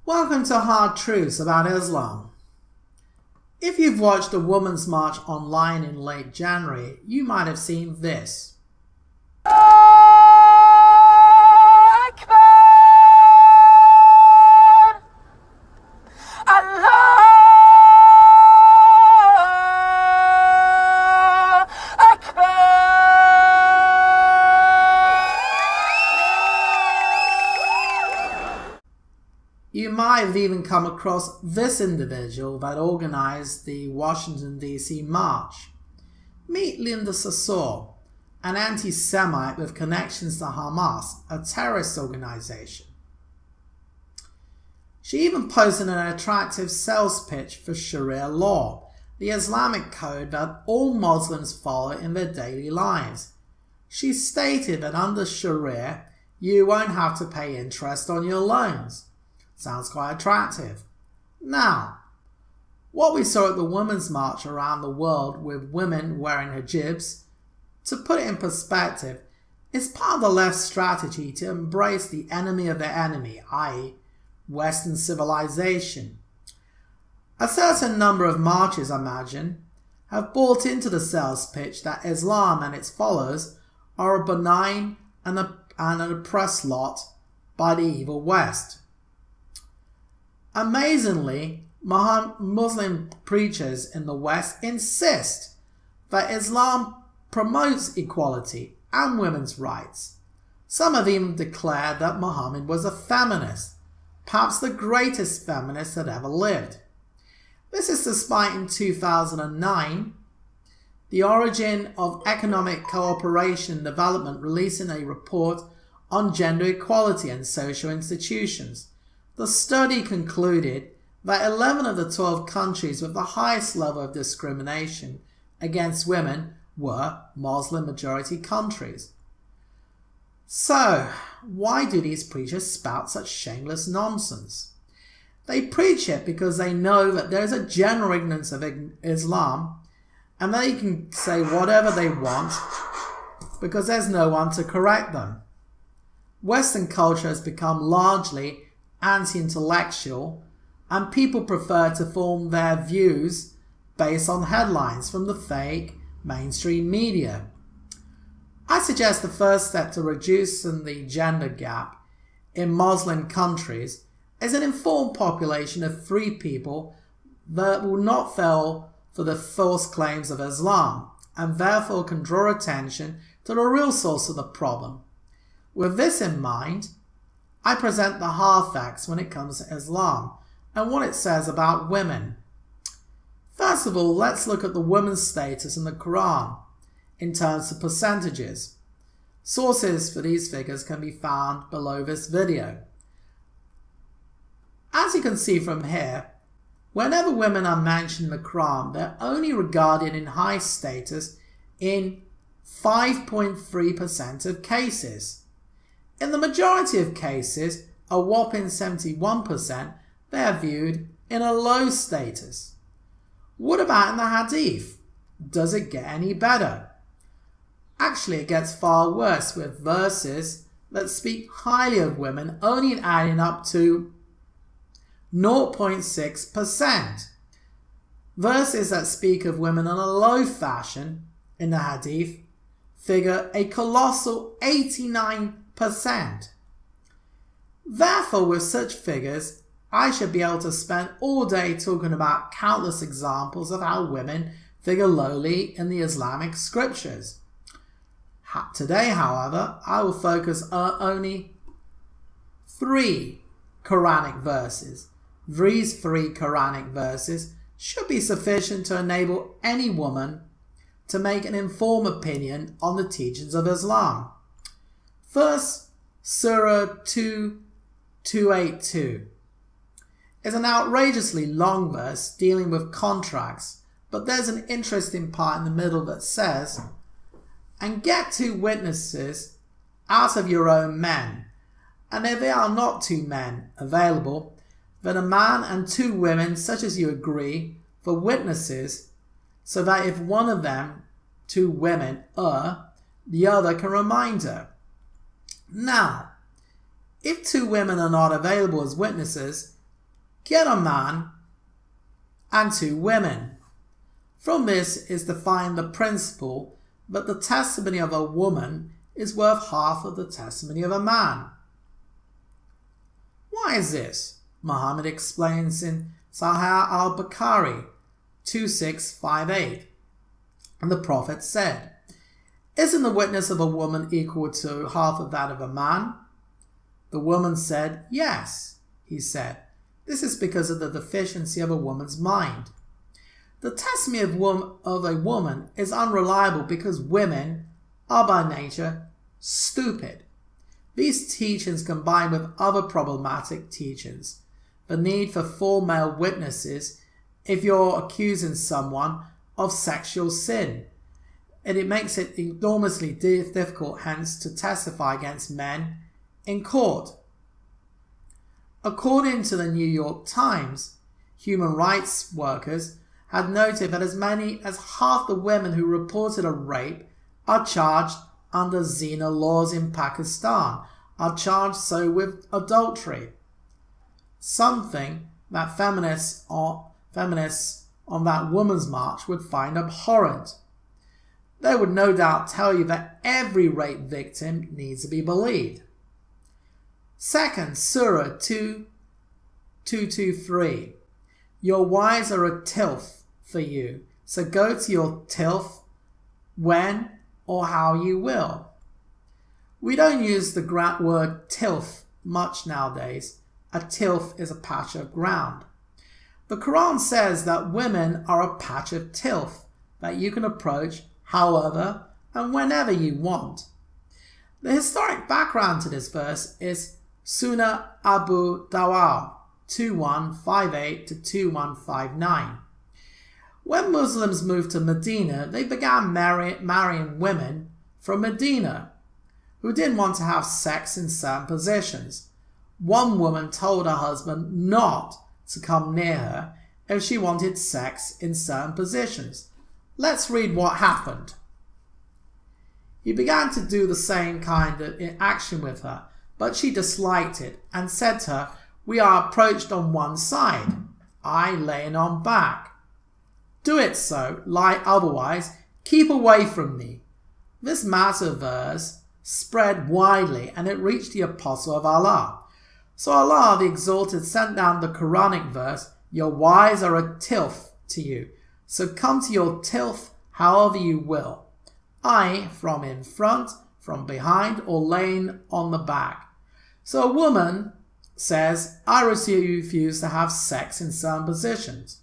Welcome to Hard Truths About Islam. If you've watched the Women's March online in late January, you might have seen this. You might have even come across this individual that organized the Washington, D.C. march. Meet Linda Sarsour, an anti-Semite with connections to Hamas, a terrorist organization. She even posted an attractive sales pitch for Sharia law, the Islamic code that all Muslims follow in their daily lives. She stated that under Sharia, you won't have to pay interest on your loans. Sounds quite attractive. Now, what we saw at the Women's March around the world with women wearing hijabs, to put it in perspective, is part of the left's strategy to embrace the enemy of their enemy, i.e. Western civilization. A certain number of marchers, I imagine, have bought into the sales pitch that Islam and its followers are a benign and an oppressed lot by the evil West. Amazingly, Muslim preachers in the West insist that Islam promotes equality and women's rights. Some have even declared that Muhammad was a feminist, perhaps the greatest feminist that ever lived. This is despite in 2009, the Origin of Economic Cooperation and Development releasing a report on gender equality and social institutions. The study concluded that 11 of the 12 countries with the highest level of discrimination against women were Muslim-majority countries. So, why do these preachers spout such shameless nonsense? They preach it because they know that there is a general ignorance of Islam and they can say whatever they want because there's no one to correct them. Western culture has become largely anti-intellectual, and people prefer to form their views based on headlines from the fake mainstream media. I suggest the first step to reducing the gender gap in Muslim countries is an informed population of free people that will not fall for the false claims of Islam and therefore can draw attention to the real source of the problem. With this in mind, I present the hard facts when it comes to Islam and what it says about women. First of all, let's look at the women's status in the Quran in terms of percentages. Sources for these figures can be found below this video. As you can see from here, whenever women are mentioned in the Quran, they're only regarded in high status in 5.3% of cases. In the majority of cases, a whopping 71%, they are viewed in a low status. What about in the Hadith? Does it get any better? Actually, it gets far worse, with verses that speak highly of women only adding up to 0.6%. Verses that speak of women in a low fashion in the Hadith figure a colossal 89%. Therefore, with such figures, I should be able to spend all day talking about countless examples of how women figure lowly in the Islamic scriptures. Today, however, I will focus on only 3 Quranic verses. These 3 Quranic verses should be sufficient to enable any woman to make an informed opinion on the teachings of Islam. First, Surah 282 is an outrageously long verse dealing with contracts, but there's an interesting part in the middle that says, "And get 2 witnesses out of your own men, and if there are not 2 men available, then a man and 2 women such as you agree for witnesses, so that if one of them, 2 women, the other can remind her." Now, if 2 women are not available as witnesses, get a man and 2 women. From this is defined the principle that the testimony of a woman is worth half of the testimony of a man. Why is this? Muhammad explains in Sahih al-Bukhari 2658. And the Prophet said, "Isn't the witness of a woman equal to half of that of a man?" The woman said, "Yes." He said, "This is because of the deficiency of a woman's mind." The testimony of a woman is unreliable because women are by nature stupid. These teachings combined with other problematic teachings, the need for 4 male witnesses if you're accusing someone of sexual sin, and it makes it enormously difficult hence to testify against men in court. According to the New York Times, human rights workers had noted that as many as half the women who reported a rape are charged under Zina laws in Pakistan, are charged so with adultery. Something that feminists on that women's march would find abhorrent. They would no doubt tell you that every rape victim needs to be believed. Second, Surah 2:223. Your wives are a tilth for you, so go to your tilth when or how you will. We don't use the word tilth much nowadays. A tilth is a patch of ground. The Quran says that women are a patch of tilth that you can approach however and whenever you want. The historic background to this verse is Sunnah Abu Dawud 2158 to 2159. When Muslims moved to Medina, they began marrying women from Medina who didn't want to have sex in certain positions. One woman told her husband not to come near her if she wanted sex in certain positions. Let's read what happened. He began to do the same kind of action with her, but she disliked it and said to her, "We are approached on one side, I laying on back. Do it so, lie otherwise, keep away from me." This matter verse spread widely and it reached the apostle of Allah. So Allah the Exalted sent down the Quranic verse, "Your wives are a tilth to you, so come to your tilth however you will, i.e. from in front, from behind, or laying on the back." So a woman says, "I refuse to have sex in certain positions."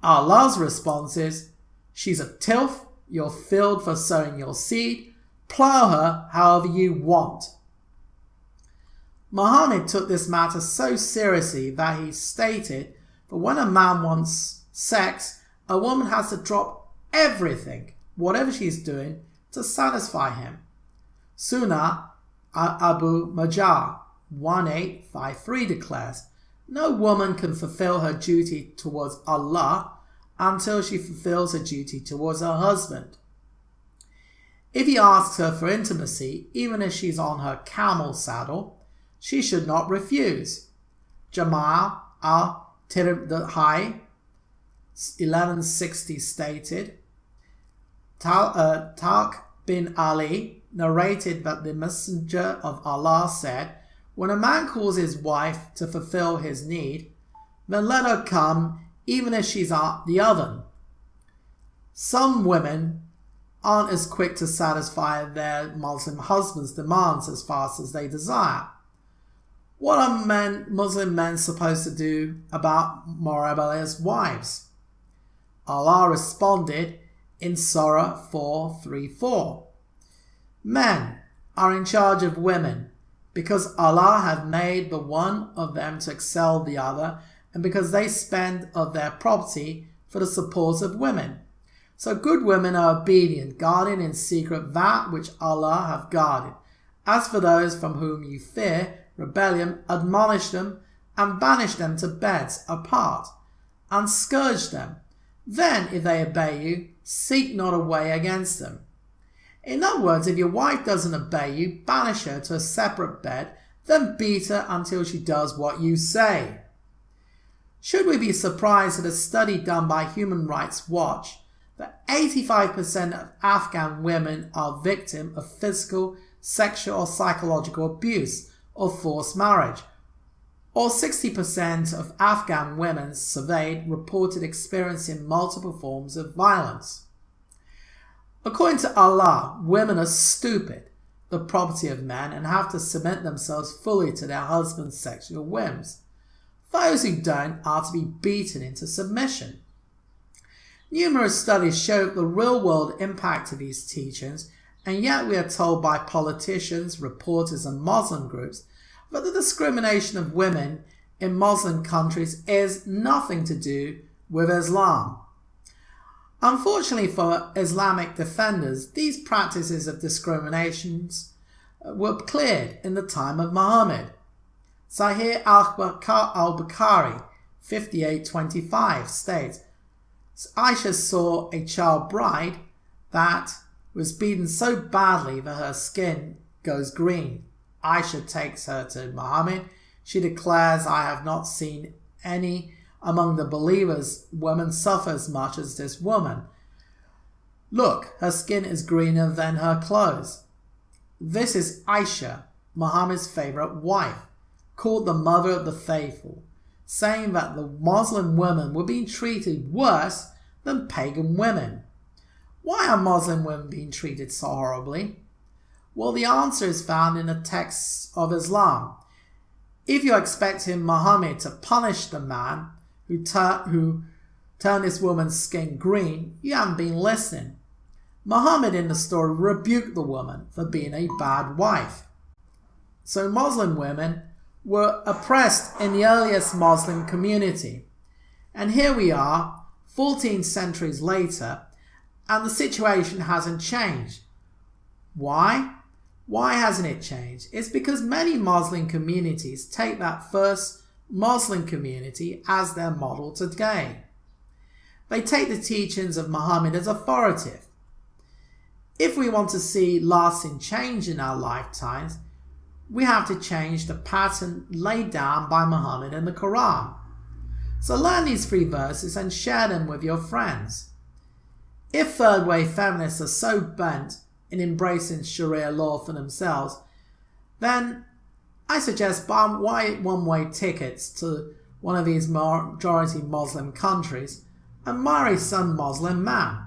Allah's response is, "She's a tilth, you're filled for sowing your seed, plow her however you want." Muhammad took this matter so seriously that he stated that when a man wants sex, a woman has to drop everything, whatever she's doing, to satisfy him. Sunnah Abu Majah 1853 declares, "No woman can fulfill her duty towards Allah until she fulfills her duty towards her husband. If he asks her for intimacy, even if she's on her camel saddle, she should not refuse." Jamal al-Tirmidhi 1160 stated, Talq bin Ali narrated that the Messenger of Allah said, "When a man calls his wife to fulfill his need, then let her come even if she's at the oven." Some women aren't as quick to satisfy their Muslim husbands' demands as fast as they desire. What are Muslim men supposed to do about more rebellious wives? Allah responded in Surah 4:3-4. Men are in charge of women because Allah hath made the one of them to excel the other, and because they spend of their property for the support of women. So good women are obedient, guarding in secret that which Allah hath guarded. As for those from whom you fear rebellion, admonish them and banish them to beds apart, and scourge them. Then, if they obey you, seek not a way against them. In other words, if your wife doesn't obey you, banish her to a separate bed, then beat her until she does what you say. Should we be surprised at a study done by Human Rights Watch that 85% of Afghan women are victims of physical, sexual or psychological abuse or forced marriage, or 60% of Afghan women surveyed reported experiencing multiple forms of violence? According to Allah, women are stupid, the property of men, and have to submit themselves fully to their husband's sexual whims. Those who don't are to be beaten into submission. Numerous studies show the real-world impact of these teachings, and yet we are told by politicians, reporters and Muslim groups that the discrimination of women in Muslim countries is nothing to do with Islam. Unfortunately for Islamic defenders, these practices of discriminations were cleared in the time of Muhammad. Sahih al-Bukhari 58:25 states, Aisha saw a child bride that was beaten so badly that her skin goes green. Aisha takes her to Muhammad. She declares, I have not seen any among the believers women suffer as much as this woman. Look, her skin is greener than her clothes. This is Aisha, Muhammad's favorite wife, called the mother of the faithful, saying that the Muslim women were being treated worse than pagan women. Why are Muslim women being treated so horribly? Well, the answer is found in the texts of Islam. If you're expecting Muhammad to punish the man who turned this woman's skin green, you haven't been listening. Muhammad in the story rebuked the woman for being a bad wife. So Muslim women were oppressed in the earliest Muslim community. And here we are, 14 centuries later, and the situation hasn't changed. Why? Why hasn't it changed? It's because many Muslim communities take that first Muslim community as their model today. They take the teachings of Muhammad as authoritative. If we want to see lasting change in our lifetimes, we have to change the pattern laid down by Muhammad in the Quran. So learn these 3 verses and share them with your friends. If third-wave feminists are so bent in embracing Sharia law for themselves, then I suggest buy one-way tickets to one of these majority Muslim countries and marry some Muslim man.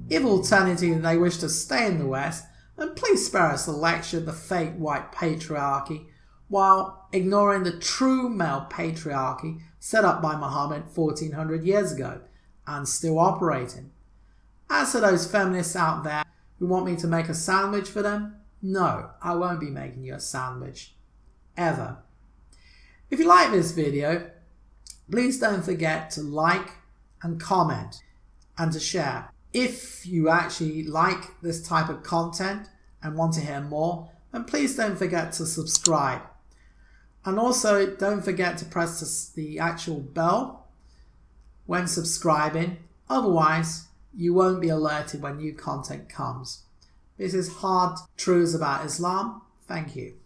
If alternatively they wish to stay in the West, then please spare us the lecture of the fake white patriarchy while ignoring the true male patriarchy set up by Muhammad 1400 years ago and still operating. As for those feminists out there who want me to make a sandwich for them, no, I won't be making you a sandwich. Ever. If you like this video, please don't forget to like and comment and to share. If you actually like this type of content and want to hear more, then please don't forget to subscribe. And also don't forget to press the actual bell when subscribing, otherwise you won't be alerted when new content comes. This is Hard Truths About Islam. Thank you.